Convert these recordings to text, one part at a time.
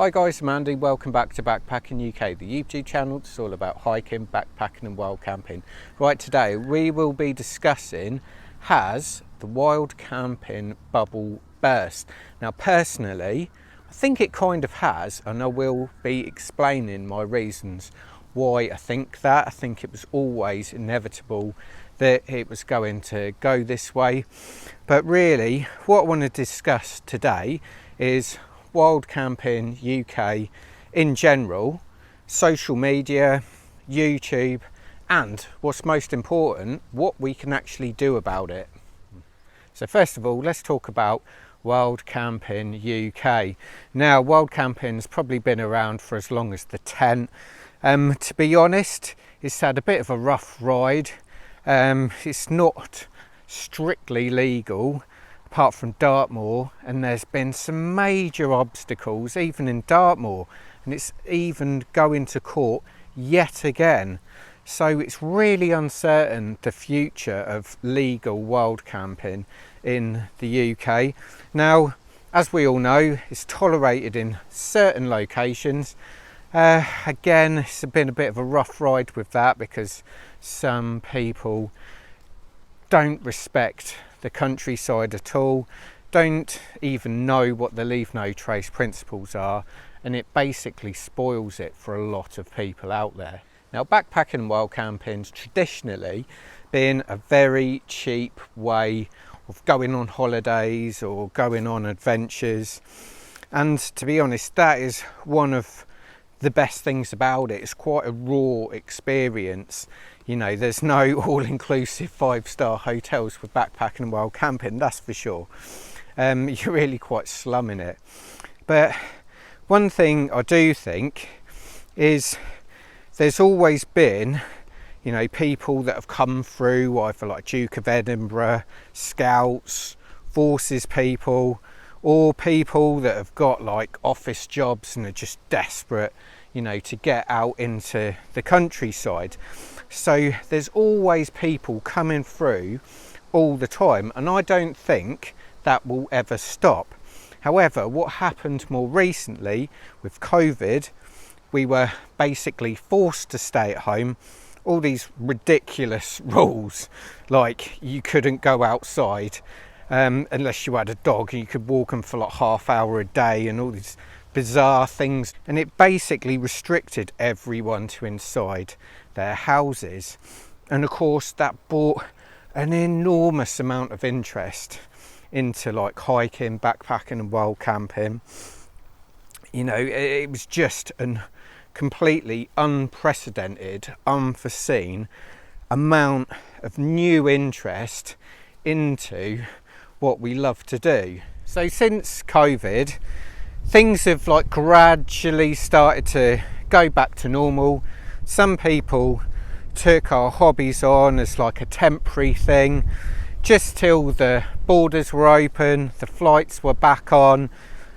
Hi guys, I'm Andy. Welcome back to Backpacking UK, the YouTube channel. It's all about hiking, backpacking and wild camping. Right, today we will be discussing, has the wild camping bubble burst? Now personally, I think it kind of has, and I will be explaining my reasons why I think that. I think it was always inevitable that it was going to go this way. But really, what I want to discuss today is wild camping UK in general, social media, YouTube, and what's most important, what we can actually do about it. So first of all, let's talk about wild camping UK. Now, wild camping's probably been around for as long as the tent. To be honest, it's had a bit of a rough ride. It's not strictly legal apart from Dartmoor, and there's been some major obstacles even in Dartmoor, and it's even going to court yet again. So it's really uncertain, the future of legal wild camping in the UK. Now, as we all know, it's tolerated in certain locations. Again, it's been a bit of a rough ride with that because some people don't respect the countryside at all, don't even know what the leave no trace principles are, and it basically spoils it for a lot of people out there. Now, backpacking and wild camping's traditionally been a very cheap way of going on holidays or going on adventures, and to be honest, that is one of the best things about it. It's quite a raw experience. You know, there's no all-inclusive 5-star hotels with backpacking and wild camping, that's for sure. You're really quite slumming it. But one thing I do think is there's always been, you know, people that have come through, either like Duke of Edinburgh, scouts, forces people, or people that have got like office jobs and are just desperate, you know, to get out into the countryside. So there's always people coming through all the time, and I don't think that will ever stop. However, what happened more recently with COVID, we were basically forced to stay at home. All these ridiculous rules, like you couldn't go outside unless you had a dog, and you could walk them for like half hour a day, and all these bizarre things, and it basically restricted everyone to inside their houses. And of course that brought an enormous amount of interest into like hiking, backpacking and wild camping. You know, it was just a completely unprecedented, unforeseen amount of new interest into what we love to do. So since COVID, things have like gradually started to go back to normal. Some people took our hobbies on as like a temporary thing, just till the borders were open, the flights were back on,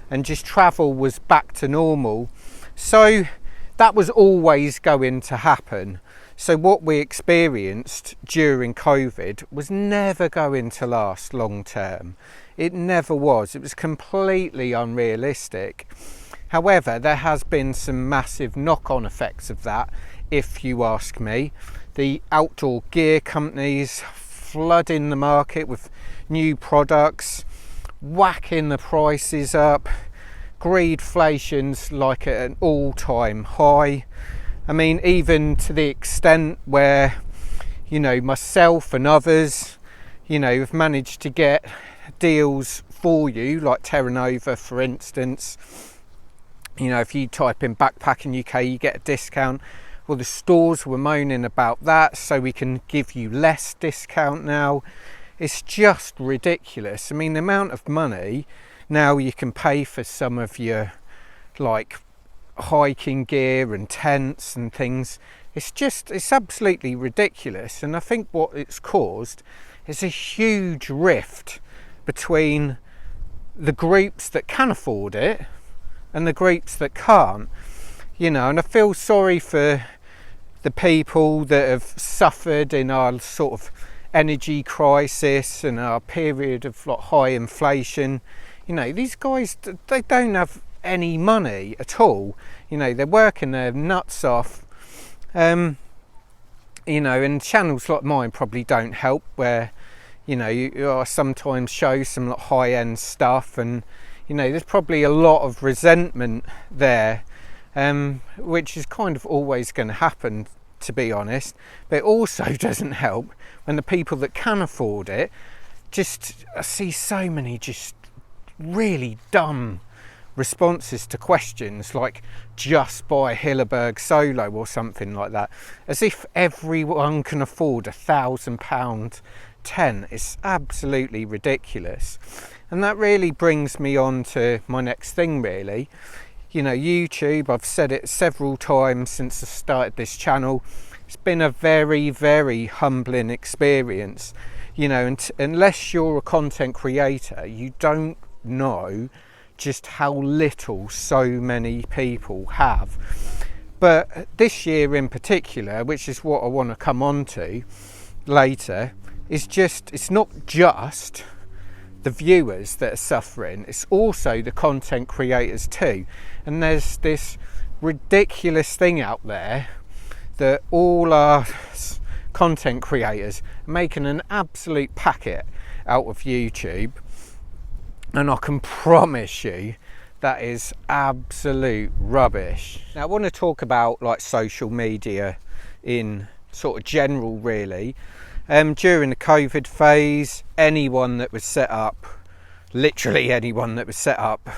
and just travel was back to normal. So that was always going to happen. So what we experienced during COVID was never going to last long term. It never was. It was completely unrealistic. However, there has been some massive knock-on effects of that, if you ask me. The outdoor gear companies flooding the market with new products, whacking the prices up, greedflation's like at an all-time high. I mean, even to the extent where, you know, myself and others, you know, have managed to get deals for you, like Terra Nova, for instance. You know, if you type in Backpacking UK, you get a discount. Well, the stores were moaning about that, so we can give you less discount now. It's just ridiculous. I mean, the amount of money now you can pay for some of your like hiking gear and tents and things, it's absolutely ridiculous. And I think what it's caused is a huge rift between the groups that can afford it and the groups that can't, you know. And I feel sorry for the people that have suffered in our sort of energy crisis and our period of like high inflation. You know, these guys, they don't have any money at all. You know, they're working their nuts off, you know, and channels like mine probably don't help, where, you know, you sometimes show some high-end stuff, and, you know, there's probably a lot of resentment there, which is kind of always going to happen, to be honest. But it also doesn't help when the people that can afford it, I see so many just really dumb responses to questions, like just buy Hilleberg Solo or something like that, as if everyone can afford £1,000 tent. It's absolutely ridiculous. And that really brings me on to my next thing, really. You know, YouTube, I've said it several times since I started this channel, it's been a very, very humbling experience. You know, and unless you're a content creator, you don't know just how little so many people have. But this year in particular, which is what I want to come on to later, it's not just the viewers that are suffering, it's also the content creators too. And there's this ridiculous thing out there that all our content creators are making an absolute packet out of YouTube, and I can promise you that is absolute rubbish. Now I want to talk about like social media in sort of general, really. During the COVID phase, anyone that was set up, literally anyone that was set up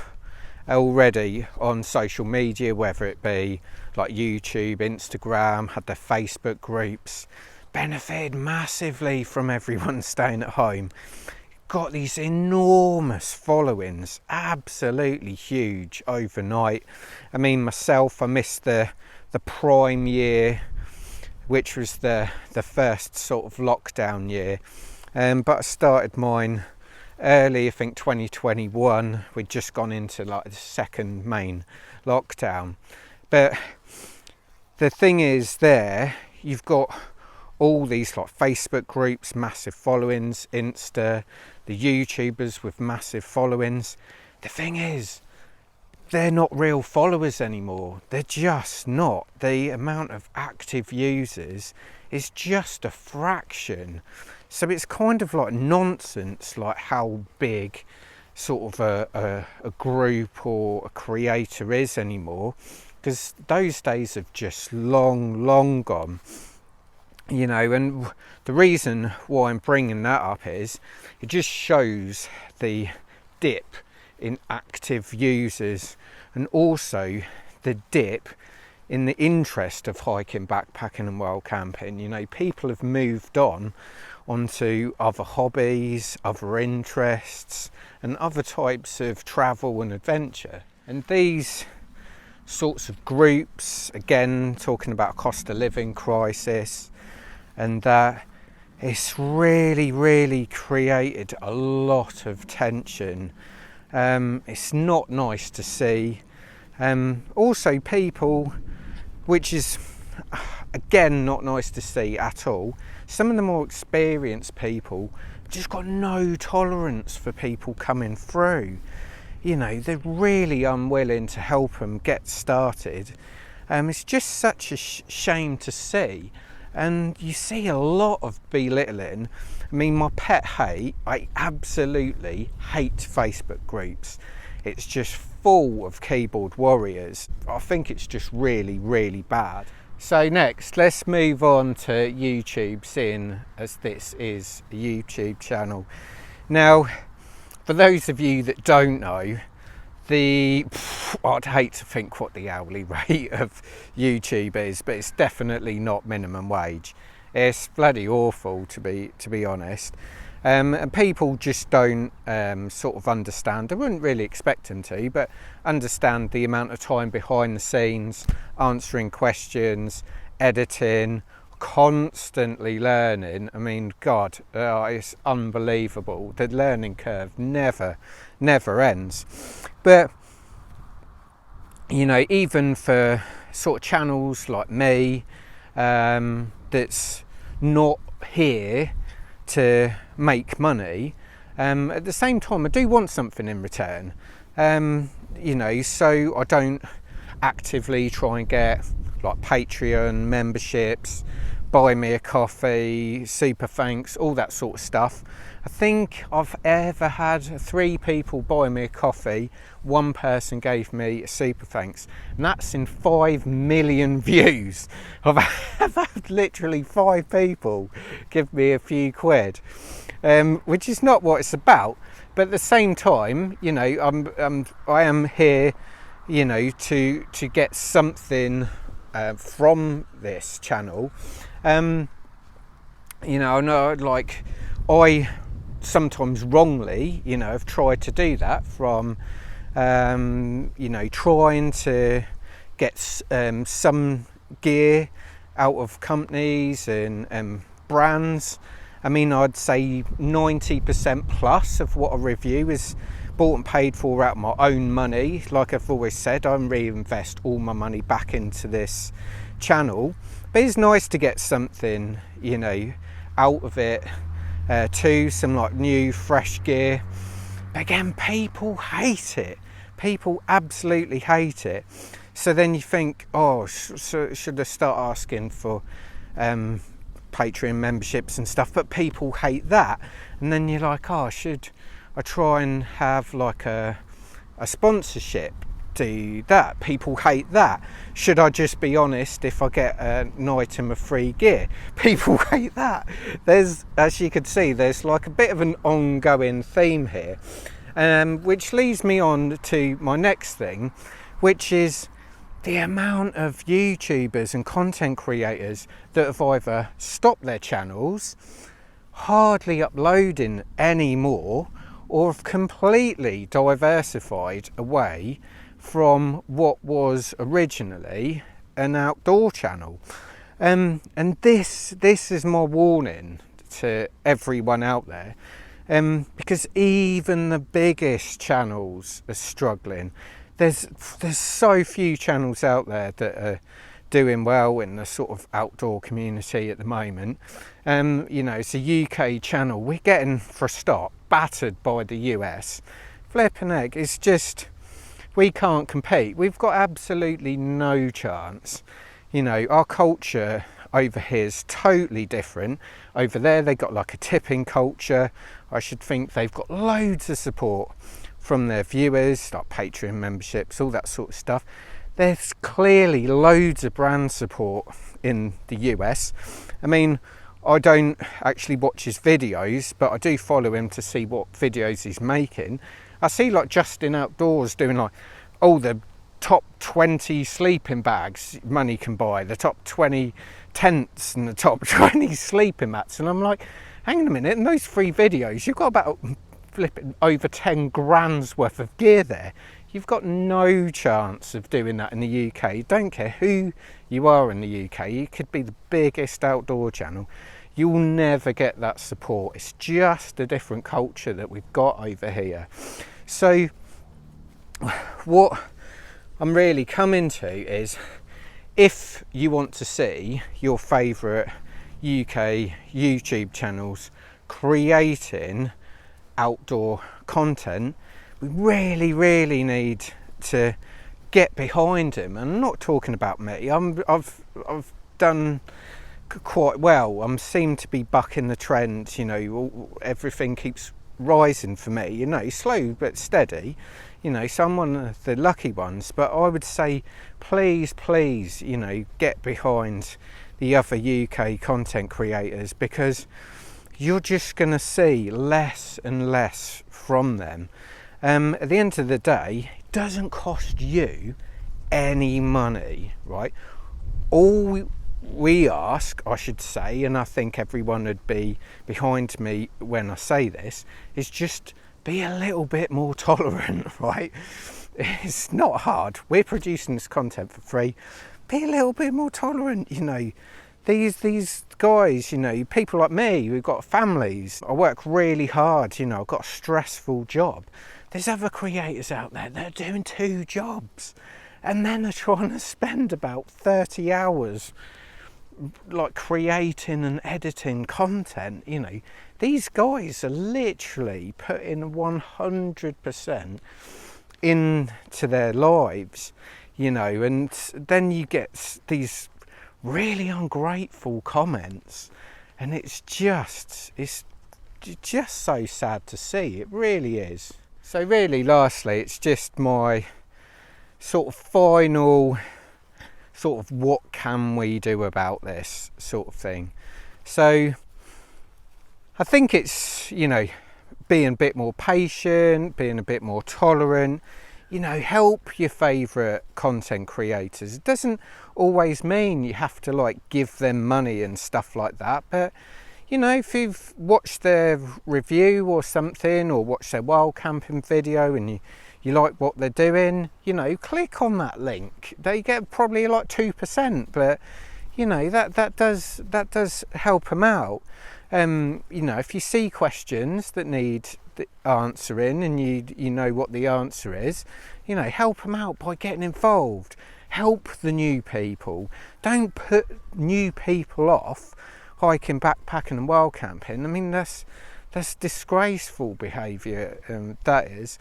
already on social media, whether it be like YouTube, Instagram, had their Facebook groups, benefited massively from everyone staying at home. Got these enormous followings, absolutely huge overnight. I mean, myself, I missed the prime year, which was the first sort of lockdown year, but I started mine early, I think 2021. We'd just gone into like the second main lockdown. But the thing is, there you've got all these like Facebook groups, massive followings, Insta, the YouTubers with massive followings. The thing is, they're not real followers anymore. They're just not. The amount of active users is just a fraction. So it's kind of like nonsense, like how big sort of a group or a creator is anymore, because those days have just long gone. You know, and the reason why I'm bringing that up is it just shows the dip in active users, and also the dip in the interest of hiking, backpacking and wild camping. You know, people have moved onto other hobbies, other interests and other types of travel and adventure. And these sorts of groups, again talking about cost of living crisis, and that it's really created a lot of tension. It's not nice to see. Also people, which is again not nice to see at all, some of the more experienced people just got no tolerance for people coming through. You know, they're really unwilling to help them get started. It's just such a shame to see. And you see a lot of belittling. I mean, my pet hate, I absolutely hate Facebook groups. It's just full of keyboard warriors. I think it's just really bad. So next, let's move on to YouTube, seeing as this is a YouTube channel. Now, for those of you that don't know, I'd hate to think what the hourly rate of YouTube is, but it's definitely not minimum wage. It's bloody awful, to be honest. And people just don't sort of understand. I wouldn't really expect them to, but understand the amount of time behind the scenes, answering questions, editing, constantly learning. I mean, God, it's unbelievable. The learning curve never ends. But you know, even for sort of channels like me, that's not here to make money, at the same time I do want something in return. You know, so I don't actively try and get like Patreon memberships, buy me a coffee, super thanks, all that sort of stuff. I think I've ever had 3 people buy me a coffee, 1 person gave me a super thanks, and that's in 5 million views. I've had literally 5 people give me a few quid, which is not what it's about. But at the same time, you know, I am here, you know, to get something from this channel. You know, I know, like, I sometimes wrongly, you know, have tried to do that from, you know, trying to get some gear out of companies and brands. I mean, I'd say 90% plus of what I review is bought and paid for out of my own money. Like I've always said, I reinvest all my money back into this channel. But it's nice to get something, you know, out of it too, some like new, fresh gear. But again, people hate it. People absolutely hate it. So then you think, oh, should I start asking for Patreon memberships and stuff? But people hate that. And then you're like, oh, should I try and have like a sponsorship? Do that? People hate that. Should I just be honest if I get an item of free gear? People hate that. There's, as you can see, there's like a bit of an ongoing theme here, which leads me on to my next thing, which is the amount of YouTubers and content creators that have either stopped their channels, hardly uploading anymore, or have completely diversified away from what was originally an outdoor channel. And this is my warning to everyone out there, because even the biggest channels are struggling. There's so few channels out there that are doing well in the sort of outdoor community at the moment. You know, it's a UK channel. We're getting, for a start, battered by the US. Flipping heck, it's just, we can't compete. We've got absolutely no chance. You know, our culture over here is totally different. Over there, they got like a tipping culture. I should think they've got loads of support from their viewers, like Patreon memberships, all that sort of stuff. There's clearly loads of brand support in the US. I mean, I don't actually watch his videos, but I do follow him to see what videos he's making. I see like Justin Outdoors doing like, oh, the top 20 sleeping bags money can buy, the top 20 tents and the top 20 sleeping mats. And I'm like, hang on a minute, in those 3 videos, you've got about flipping over 10 grand's worth of gear there. You've got no chance of doing that in the UK. Don't care who you are in the UK. You could be the biggest outdoor channel. You'll never get that support. It's just a different culture that we've got over here. So what I'm really coming to is, if you want to see your favourite UK YouTube channels creating outdoor content, we really need to get behind them. And I'm not talking about me. I've done quite well. I seem to be bucking the trend. You know, everything keeps rising for me. You know, slow but steady. You know, so I'm one of the lucky ones. But I would say, please, you know, get behind the other UK content creators, because you're just going to see less and less from them. At the end of the day, it doesn't cost you any money, right? All we ask, I should say, and I think everyone would be behind me when I say this, is just be a little bit more tolerant, right? It's not hard. We're producing this content for free. Be a little bit more tolerant, you know. These guys, you know, people like me, we've got families. I work really hard, you know, I've got a stressful job. There's other creators out there that are doing 2 jobs, and then they're trying to spend about 30 hours like creating and editing content. You know, these guys are literally putting 100% into their lives, you know, and then you get these really ungrateful comments, and it's just so sad to see. It really is. So really, lastly, it's just my sort of final sort of what can we do about this sort of thing. So I think it's, you know, being a bit more patient, being a bit more tolerant, you know, help your favourite content creators. It doesn't always mean you have to like give them money and stuff like that, but you know, if you've watched their review or something, or watched their wild camping video and you like what they're doing, you know, click on that link. They get probably like 2%, but you know, that does help them out. You know, if you see questions that need answering and you know what the answer is, you know, help them out by getting involved. Help the new people. Don't put new people off hiking, backpacking and wild camping. I mean, that's disgraceful behaviour, that is.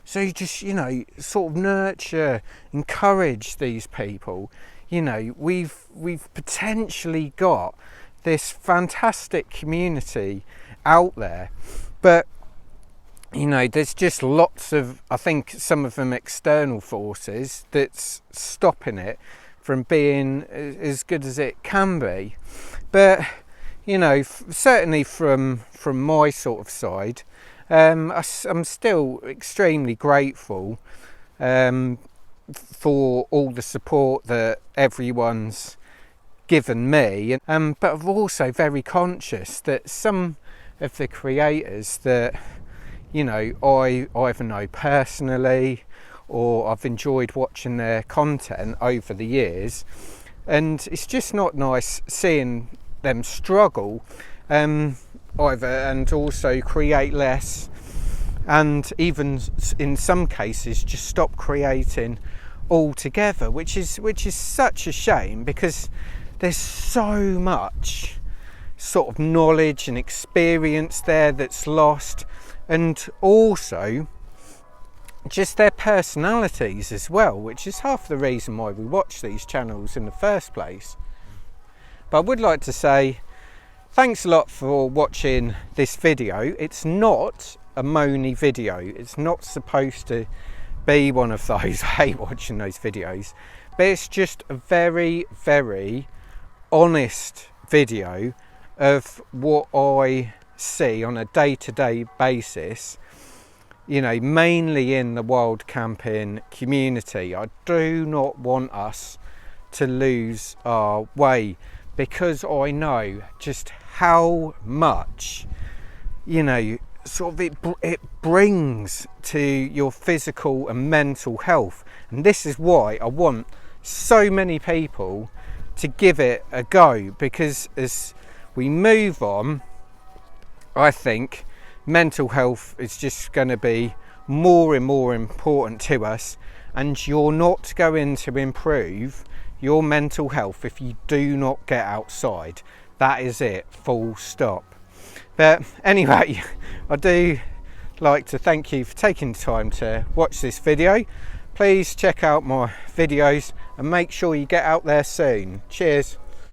So you just, you know, sort of nurture, encourage these people. You know, we've potentially got this fantastic community out there, but you know, there's just lots of, I think some of them external forces that's stopping it from being as good as it can be. But you know, certainly from my sort of side, I'm still extremely grateful for all the support that everyone's given me, but I'm also very conscious that some of the creators that, you know, I either know personally or I've enjoyed watching their content over the years, and it's just not nice seeing them struggle either, and also create less, and even in some cases just stop creating altogether, which is such a shame, because there's so much sort of knowledge and experience there that's lost, and also just their personalities as well, which is half the reason why we watch these channels in the first place. But I would like to say thanks a lot for watching this video. It's not a moany video. It's not supposed to be one of those. I hate watching those videos. But it's just a very, very honest video of what I see on a day-to-day basis, you know, mainly in the wild camping community. I do not want us to lose our way, because I know just how much, you know, sort of it brings to your physical and mental health. And this is why I want so many people to give it a go, because as we move on, I think mental health is just going to be more and more important to us, and you're not going to improve your mental health if you do not get outside. That is it, full stop. But anyway, I do like to thank you for taking the time to watch this video. Please check out my videos and make sure you get out there soon. Cheers.